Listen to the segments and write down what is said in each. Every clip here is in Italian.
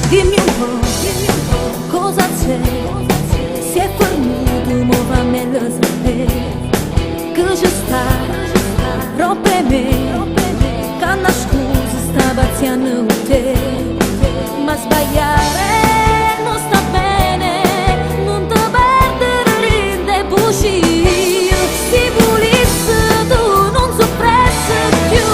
Dimmi un po', cosa c'è? Si è fornuto, mo fammelo sapere. Che ci sta, roba me, che una scusa sta pazziando con te. Ma sbagliare non sta bene, non ti perdere rinde bugie. Si volesse tu non soppressi più,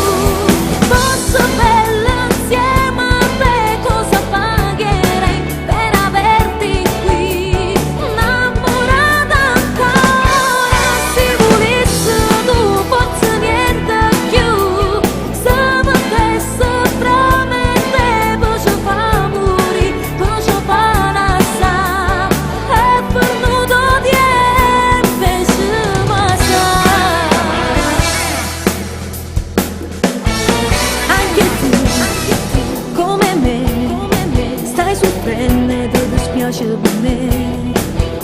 posso bella insieme a te, cosa pagherei per averti qui, innamorata ancora. Si volesse tu forse niente più, se mi stesse promette, poi ci fa morire, poi ci fa lasciare, è venuto tempo e ci passa. Anche tu, come me, stai soffrendo e ti dispiace per me.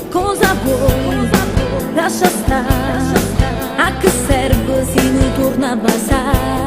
Cosa vuoi? Lascia stare, a che serve se non torna a basare?